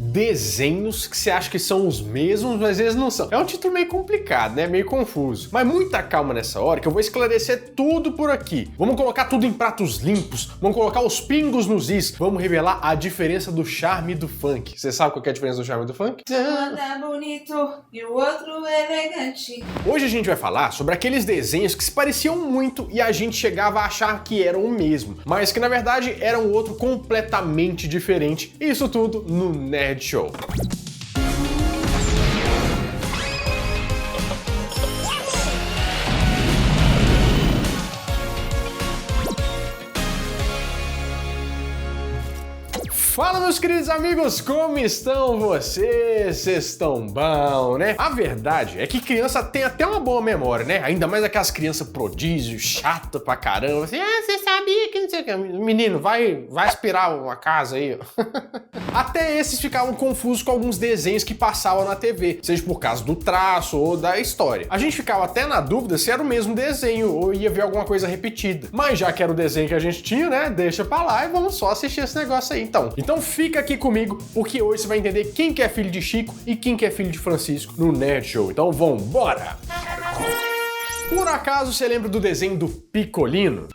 desenhos que você acha que são os mesmos, mas eles não são. É um título meio complicado, né? Meio confuso. Mas muita calma nessa hora que eu vou esclarecer tudo por aqui. Vamos colocar tudo em pratos limpos, vamos colocar os pingos nos is, vamos revelar a diferença do charme e do funk. Você sabe qual que é a diferença do charme e do funk? Um é bonito e o outro é elegante. Hoje a gente vai falar sobre aqueles desenhos que se pareciam muito e a gente chegava a achar que eram o mesmo, mas que na verdade eram outro completamente diferente. Isso tudo no Nerd Show. Fala, meus queridos amigos, como estão vocês? Vocês estão bom, né? A verdade é que criança tem até uma boa memória, né? Ainda mais aquelas crianças prodígio, chata pra caramba. Assim, você sabia que não sei o que. Menino, vai aspirar uma casa aí. Até esses ficavam confusos com alguns desenhos que passavam na TV, seja por causa do traço ou da história. A gente ficava até na dúvida se era o mesmo desenho ou ia ver alguma coisa repetida. Mas já que era o desenho que a gente tinha, né? Deixa pra lá e vamos só assistir esse negócio aí, então. Então fica aqui comigo, porque hoje você vai entender quem que é filho de Chico e quem que é filho de Francisco no Nerd Show. Então vambora! Por acaso você lembra do desenho do Picolino?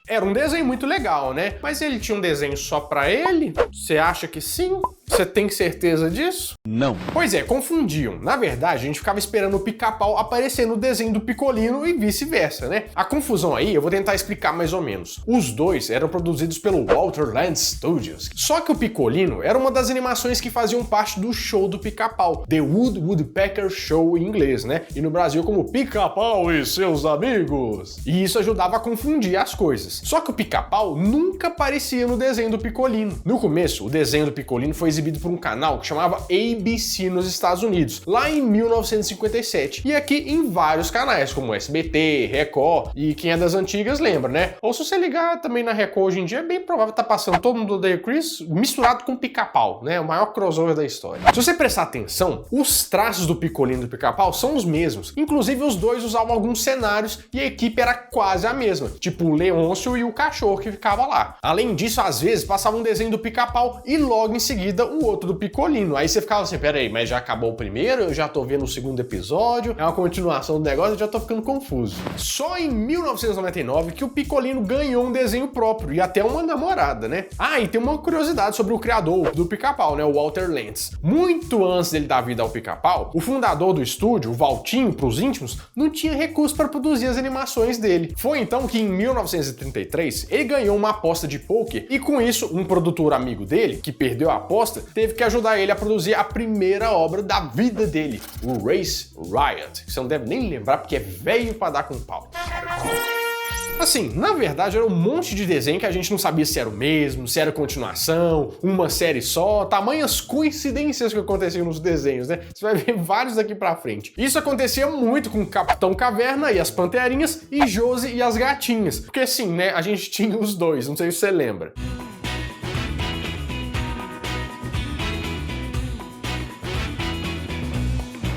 Era um desenho muito legal, né? Mas ele tinha um desenho só pra ele? Você acha que sim? Você tem certeza disso? Não. Pois é, confundiam. Na verdade, a gente ficava esperando o Pica-Pau aparecer no desenho do Picolino e vice-versa, né? A confusão aí, eu vou tentar explicar mais ou menos. Os dois eram produzidos pelo Walter Lantz Studios. Só que o Picolino era uma das animações que faziam parte do show do Pica-Pau, The Woodpecker Show em inglês, né? E no Brasil como Pica-Pau e seus amigos. E isso ajudava a confundir as coisas. Só que o Pica-Pau nunca aparecia no desenho do Picolino. No começo, o desenho do Picolino foi exibido por um canal que chamava ABC nos Estados Unidos, lá em 1957. E aqui em vários canais, como SBT, Record, e quem é das antigas lembra, né? Ou se você ligar também na Record hoje em dia, é bem provável estar passando Todo Mundo Odeia Chris misturado com Pica-Pau, né? O maior crossover da história. Se você prestar atenção, os traços do Picolino e do Pica-Pau são os mesmos. Inclusive, os dois usavam alguns cenários e a equipe era quase a mesma, tipo o Leôncio e o cachorro que ficava lá. Além disso, às vezes passava um desenho do Pica-Pau e logo em seguida o outro do Picolino. Aí você ficava assim, peraí, mas já acabou o primeiro? Eu já tô vendo o segundo episódio? É uma continuação do negócio? Eu já tô ficando confuso. Só em 1999 que o Picolino ganhou um desenho próprio e até uma namorada, né? Ah, e tem uma curiosidade sobre o criador do Pica-Pau, né? O Walter Lantz. Muito antes dele dar vida ao Pica-Pau, o fundador do estúdio, o Valtinho, pros íntimos, não tinha recurso para produzir as animações dele. Foi então que em 1933 ele ganhou uma aposta de pôquer e com isso um produtor amigo dele, que perdeu a aposta, teve que ajudar ele a produzir a primeira obra da vida dele, o Race Riot, que você não deve nem lembrar porque é velho pra dar com pau. Assim, na verdade era um monte de desenho que a gente não sabia se era o mesmo, se era continuação, uma série só, tamanhas coincidências que aconteciam nos desenhos, né? Você vai ver vários daqui pra frente. Isso acontecia muito com Capitão Caverna e as Panterinhas e Josie e as Gatinhas, porque assim, né, a gente tinha os dois, não sei se você lembra.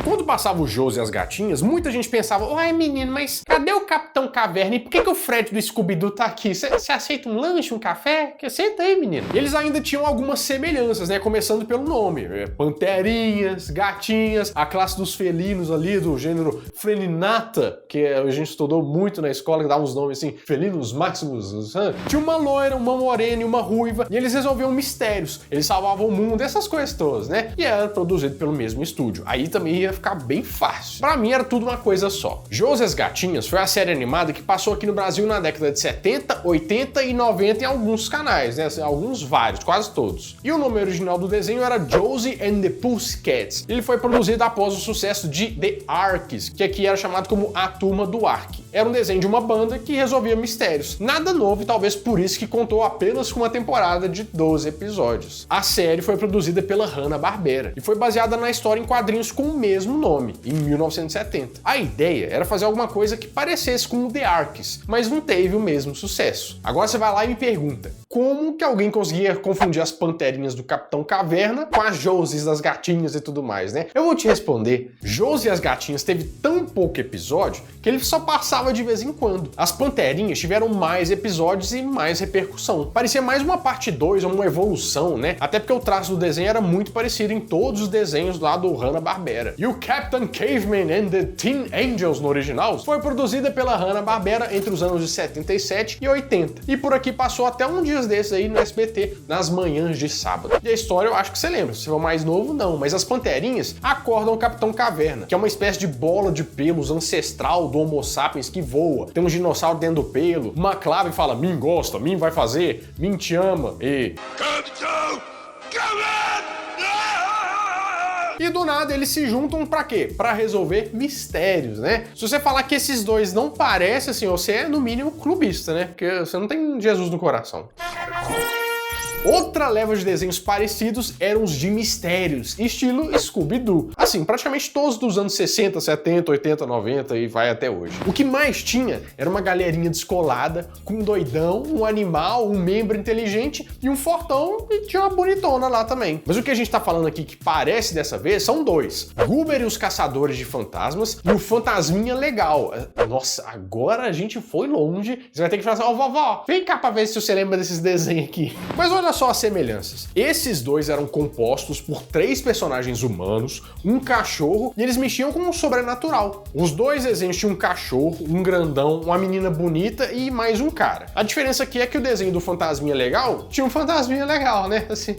Quando passava o Josie e as Gatinhas, muita gente pensava, uai menino, mas cadê o Capitão Caverna? E por que o Fred do Scooby-Doo tá aqui? Você aceita um lanche, um café? Que senta aí, menino. E eles ainda tinham algumas semelhanças, né? Começando pelo nome. Panterinhas, gatinhas, a classe dos felinos ali, do gênero Felinata, que a gente estudou muito na escola, que dá uns nomes assim, felinos máximos. Tinha uma loira, uma morena e uma ruiva, e eles resolviam mistérios. Eles salvavam o mundo, essas coisas todas, né? E era produzido pelo mesmo estúdio. Aí também ia ficar bem fácil. Pra mim era tudo uma coisa só. Josie e as Gatinhas foi a série animada que passou aqui no Brasil na década de 70, 80 e 90 em alguns canais, né? Alguns vários, quase todos. E o nome original do desenho era Josie and the Pussycats. Ele foi produzido após o sucesso de The Arks, que aqui era chamado como A Turma do Ark. Era um desenho de uma banda que resolvia mistérios. Nada novo e talvez por isso que contou apenas com uma temporada de 12 episódios. A série foi produzida pela Hanna-Barbera e foi baseada na história em quadrinhos com o mesmo nome, em 1970. A ideia era fazer alguma coisa que parecesse com o The Arks, mas não teve o mesmo sucesso. Agora você vai lá e me pergunta, como que alguém conseguia confundir as Panterinhas do Capitão Caverna com as Josies das Gatinhas e tudo mais, né? Eu vou te responder. Josie e as Gatinhas teve tão pouco episódio que ele só passava voltava de vez em quando. As Panterinhas tiveram mais episódios e mais repercussão. Parecia mais uma parte 2 ou uma evolução, né? Até porque o traço do desenho era muito parecido em todos os desenhos lá do Hanna-Barbera. E o Captain Caveman and the Teen Angels no original foi produzida pela Hanna-Barbera entre os anos de 77 e 80. E por aqui passou até um dia desses aí no SBT, nas manhãs de sábado. E a história eu acho que você lembra, se for mais novo, não. Mas as Panterinhas acordam o Capitão Caverna, que é uma espécie de bola de pelos ancestral do Homo sapiens que voa. Tem um dinossauro dentro do pelo, uma clave fala, Min gosta, Min vai fazer, Min te ama, e... Capitão Caverna! E do nada eles se juntam pra quê? Pra resolver mistérios, né? Se você falar que esses dois não parecem, assim, você é no mínimo clubista, né? Porque você não tem Jesus no coração. Outra leva de desenhos parecidos eram os de mistérios, estilo Scooby-Doo. Assim, praticamente todos dos anos 60, 70, 80, 90 e vai até hoje. O que mais tinha era uma galerinha descolada, com um doidão, um animal, um membro inteligente e um fortão e tinha uma bonitona lá também. Mas o que a gente tá falando aqui que parece dessa vez são dois. Goober e os Caçadores de Fantasmas e o Fantasminha Legal. Nossa, agora a gente foi longe. Você vai ter que falar assim, ó, vovó, vem cá pra ver se você lembra desses desenhos aqui. Mas olha só as semelhanças. Esses dois eram compostos por 3 personagens humanos, um cachorro e eles mexiam com o sobrenatural. Os dois desenhos tinham um cachorro, um grandão, uma menina bonita e mais um cara. A diferença aqui é que o desenho do Fantasminha Legal tinha um fantasminha legal, né? Assim,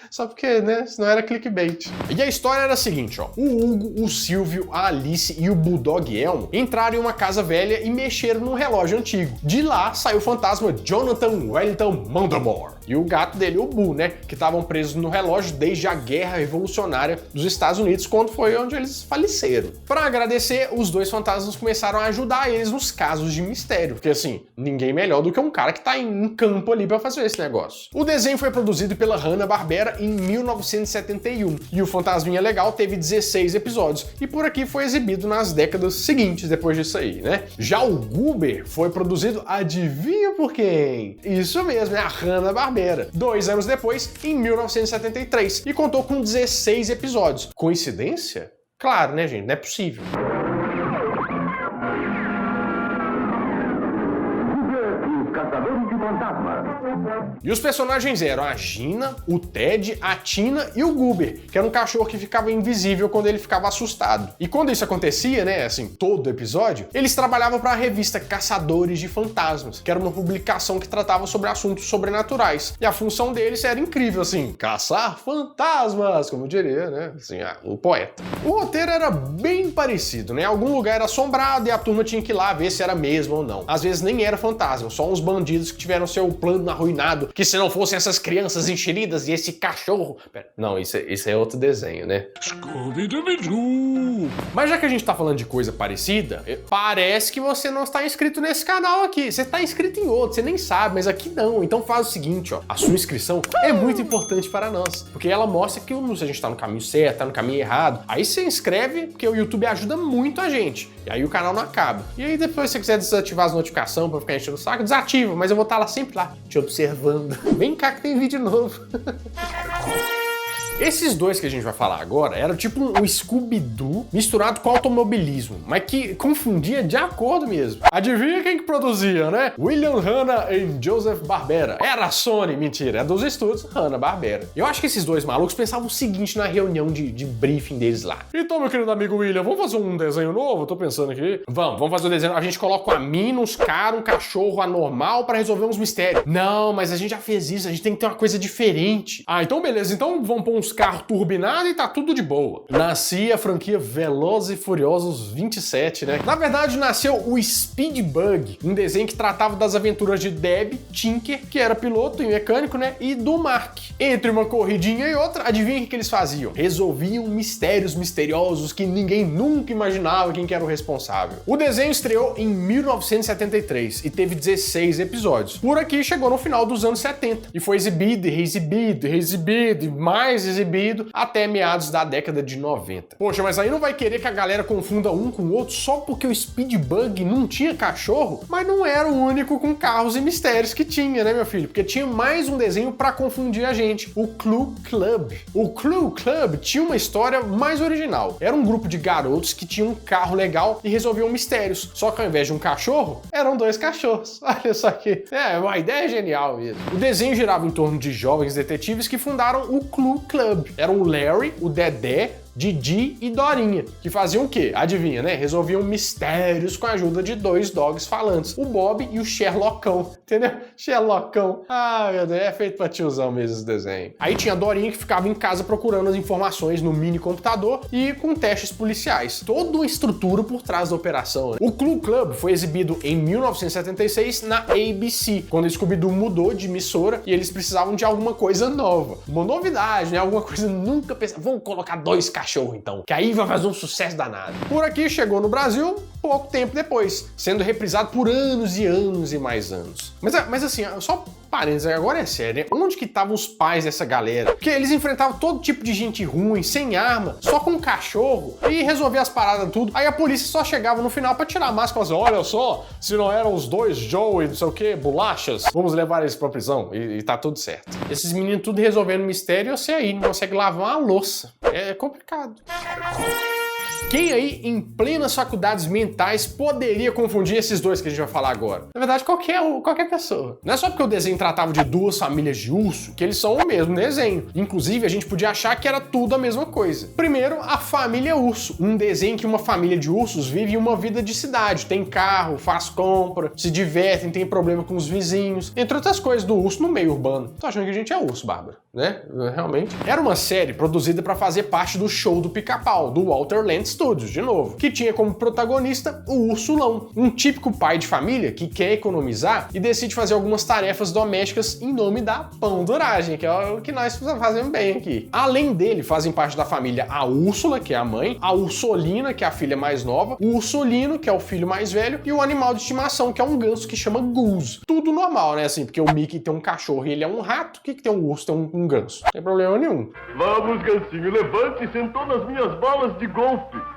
só porque, né, senão era clickbait. E a história era a seguinte, ó. O Hugo, o Silvio, a Alice e o Bulldog Elmo entraram em uma casa velha e mexeram num relógio antigo. De lá saiu o fantasma Jonathan Wellington Mandamore e o gato dele, o Boo, né, que estavam presos no relógio desde a Guerra Revolucionária dos Estados Unidos, quando foi onde eles faleceram. Para agradecer, os dois fantasmas começaram a ajudar eles nos casos de mistério, porque assim, ninguém melhor do que um cara que tá em campo ali para fazer esse negócio. O desenho foi produzido pela Hanna-Barbera em 1971 e o Fantasminha Legal teve 16 episódios e por aqui foi exibido nas décadas seguintes depois disso aí, né? Já o Goober foi produzido, adivinha por quem? Isso mesmo, é a Hanna-Barbera. 2 anos depois, em 1973, e contou com 16 episódios. Coincidência? Claro, né, gente? Não é possível. E os personagens eram a Gina, o Ted, a Tina e o Goober, que era um cachorro que ficava invisível quando ele ficava assustado. E quando isso acontecia, né, assim, todo episódio, eles trabalhavam para a revista Caçadores de Fantasmas, que era uma publicação que tratava sobre assuntos sobrenaturais. E a função deles era incrível, assim, caçar fantasmas, como diria, né, assim, um poeta. O roteiro era bem parecido, né, algum lugar era assombrado e a turma tinha que ir lá ver se era mesmo ou não. Às vezes nem era fantasma, só uns bandidos que tiveram seu plano arruinado, que se não fossem essas crianças enxeridas e esse cachorro... Pera, não, isso é outro desenho, né? Scooby-Doo! Mas já que a gente tá falando de coisa parecida, parece que você não está inscrito nesse canal aqui. Você tá inscrito em outro, você nem sabe, mas aqui não. Então faz o seguinte, ó. A sua inscrição é muito importante para nós, porque ela mostra que se a gente tá no caminho certo, tá no caminho errado. Aí você inscreve, porque o YouTube ajuda muito a gente. E aí o canal não acaba. E aí depois, se você quiser desativar as notificações pra ficar enchendo o saco, desativa, mas eu vou estar lá sempre lá, te observando. Vem cá que tem vídeo novo. Esses dois que a gente vai falar agora eram tipo um Scooby-Doo misturado com automobilismo, mas que confundia de acordo mesmo. Adivinha quem que produzia, né? William Hanna e Joseph Barbera. Era a Sony, mentira, é dos estúdios Hanna-Barbera. Eu acho que esses dois malucos pensavam o seguinte na reunião de briefing deles lá. Então, meu querido amigo William, vamos fazer um desenho novo? Eu tô pensando aqui. Vamos fazer um desenho. A gente coloca uma mina, uns caras, um cachorro anormal pra resolver uns mistérios. Não, mas a gente já fez isso, a gente tem que ter uma coisa diferente. Ah, então beleza, então vamos pôr uns carros turbinados e tá tudo de boa. Nascia a franquia Velozes e Furiosos 27, né? Na verdade, nasceu o Speed Bug, um desenho que tratava das aventuras de Deb, Tinker, que era piloto e mecânico, né? E do Mark. Entre uma corridinha e outra, adivinha o que eles faziam? Resolviam mistérios misteriosos que ninguém nunca imaginava quem que era o responsável. O desenho estreou em 1973 e teve 16 episódios. Por aqui chegou no final dos anos 70 e foi exibido, reexibido, reexibido, mais exibido exibido até meados da década de 90. Poxa, mas aí não vai querer que a galera confunda um com o outro só porque o Speed Bug não tinha cachorro? Mas não era o único com carros e mistérios que tinha, né, meu filho? Porque tinha mais um desenho pra confundir a gente, o Clue Club. O Clue Club tinha uma história mais original. Era um grupo de garotos que tinham um carro legal e resolviam mistérios. Só que ao invés de um cachorro, eram 2 cachorros. Olha só que... uma ideia genial mesmo. O desenho girava em torno de jovens detetives que fundaram o Clue Club. Eram o Larry, o Dedé, Didi e Dorinha, que faziam o quê? Adivinha, né? Resolviam mistérios com a ajuda de 2 dogs falantes, o Bob e o Sherlockão, entendeu? Sherlockão. Ah, meu Deus, é feito pra tiozão mesmo esse desenho. Aí tinha a Dorinha que ficava em casa procurando as informações no mini computador e com testes policiais. Toda uma estrutura por trás da operação, né? O Clue Club foi exibido em 1976 na ABC, quando o Scooby-Doo mudou de emissora e eles precisavam de alguma coisa nova. Uma novidade, né? Alguma coisa nunca pensada. Vamos colocar 2 cachorro então, que aí vai fazer um sucesso danado. Por aqui chegou no Brasil pouco tempo depois, sendo reprisado por anos e anos e mais anos. Mas assim, só parênteses, agora é sério, né? Onde que estavam os pais dessa galera? Porque eles enfrentavam todo tipo de gente ruim, sem arma, só com cachorro, e resolver as paradas tudo. Aí a polícia só chegava no final pra tirar a máscara e falar assim, olha só, se não eram os 2 Joe e não sei o que, bolachas, vamos levar eles pra prisão e tá tudo certo. Esses meninos tudo resolvendo mistério e você aí não consegue lavar uma louça. É complicado. Quem aí, em plenas faculdades mentais, poderia confundir esses 2 que a gente vai falar agora? Na verdade, qualquer pessoa. Não é só porque o desenho tratava de 2 famílias de urso que eles são o mesmo desenho. Inclusive, a gente podia achar que era tudo a mesma coisa. Primeiro, a família urso. Um desenho que uma família de ursos vive uma vida de cidade. Tem carro, faz compra, se divertem, tem problema com os vizinhos. Entre outras coisas do urso no meio urbano. Tô achando que a gente é urso, Bárbara, né? Realmente. Era uma série produzida para fazer parte do show do Pica-Pau, do Walter Lantz Studios, de novo, que tinha como protagonista o Ursulão, um típico pai de família que quer economizar e decide fazer algumas tarefas domésticas em nome da pão-duragem, que é o que nós fazemos bem aqui. Além dele, fazem parte da família a Úrsula, que é a mãe, a Ursolina, que é a filha mais nova, o Ursolino, que é o filho mais velho, e o animal de estimação, que é um ganso que chama Goose. Tudo normal, né? Assim, porque o Mickey tem um cachorro e ele é um rato, o que tem um urso, tem um ganso? Não tem problema nenhum. Vamos, gansinho, levante e sentou nas minhas bolas de golfe.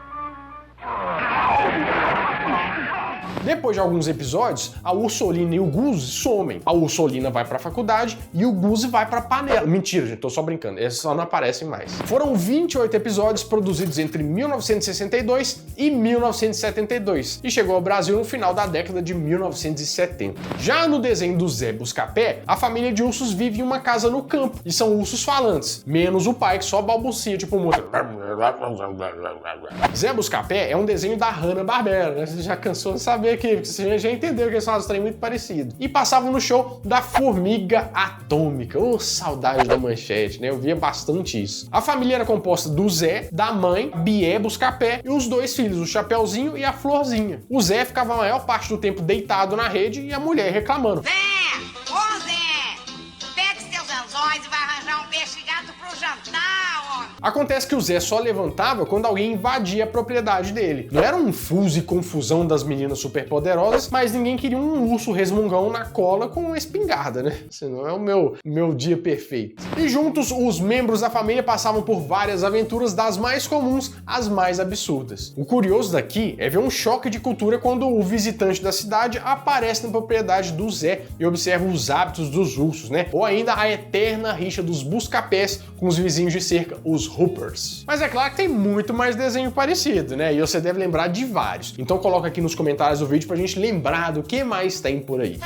Depois de alguns episódios, a Ursolina e o Goose somem. A Ursolina vai pra faculdade e o Goose vai pra panela. Mentira, gente, tô só brincando. Esses só não aparecem mais. Foram 28 episódios produzidos entre 1962 e 1972 e chegou ao Brasil no final da década de 1970. Já no desenho do Zé Buscapé, a família de ursos vive em uma casa no campo e são ursos falantes, menos o pai que só balbucia, tipo muito. Zé Buscapé é um desenho da Hanna-Barbera, né? Você já cansou de saber aqui, porque você já entendeu que eles fazem um trem muito parecido. E passavam no show da Formiga Atômica. Ô, saudade da manchete, né? Eu via bastante isso. A família era composta do Zé, da mãe, Bié Buscapé, e os 2 filhos, o Chapeuzinho e a Florzinha. O Zé ficava a maior parte do tempo deitado na rede e a mulher reclamando. Zé! Ô Zé! Pega os teus anzóis e vai arranjar um peixe gato pro jantar, homem! Acontece que o Zé só levantava quando alguém invadia a propriedade dele. Não era um fuso e confusão das meninas superpoderosas, mas ninguém queria um urso resmungão na cola com uma espingarda, né? Senão é o meu dia perfeito. E juntos, os membros da família passavam por várias aventuras, das mais comuns às mais absurdas. O curioso daqui é ver um choque de cultura quando o visitante da cidade aparece na propriedade do Zé e observa os hábitos dos ursos, né? Ou ainda a eterna rixa dos Buscapés com os vizinhos de cerca, os Hoopers. Mas é claro que tem muito mais desenho parecido, né? E você deve lembrar de vários. Então coloca aqui nos comentários do vídeo pra gente lembrar do que mais tem por aí.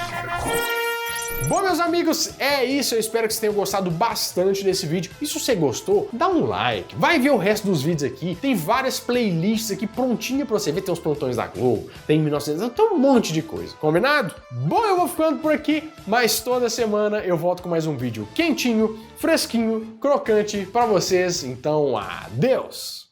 Bom, meus amigos, é isso. Eu espero que vocês tenham gostado bastante desse vídeo. E se você gostou, dá um like. Vai ver o resto dos vídeos aqui. Tem várias playlists aqui prontinhas pra você ver. Tem os plantões da Globo, tem 1900, tem um monte de coisa. Combinado? Bom, eu vou ficando por aqui, mas toda semana eu volto com mais um vídeo quentinho, fresquinho, crocante pra vocês. Então, adeus!